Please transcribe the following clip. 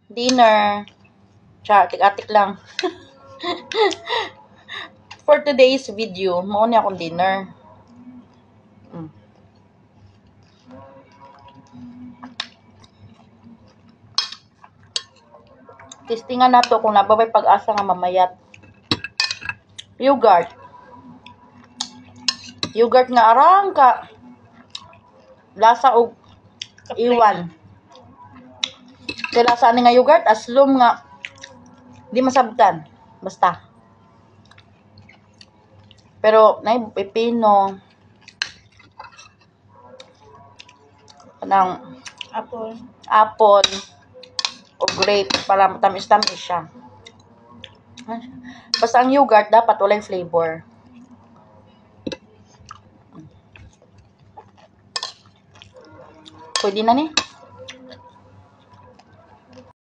dinner. Atik-atik lang. For today's video, mauna akong dinner. Testingan na to kung nababay pag-asa nga mamayat. Yogurt. Yogurt nga arang ka. Lasa og iwan. Kaya lasa ni nga yogurt, aslom nga. Di masabtan. Basta. Pero, na pipino. Kanang apple. O grape para matamis-tamis siya. Basta ang yogurt dapat walang flavor. Pwede na ni.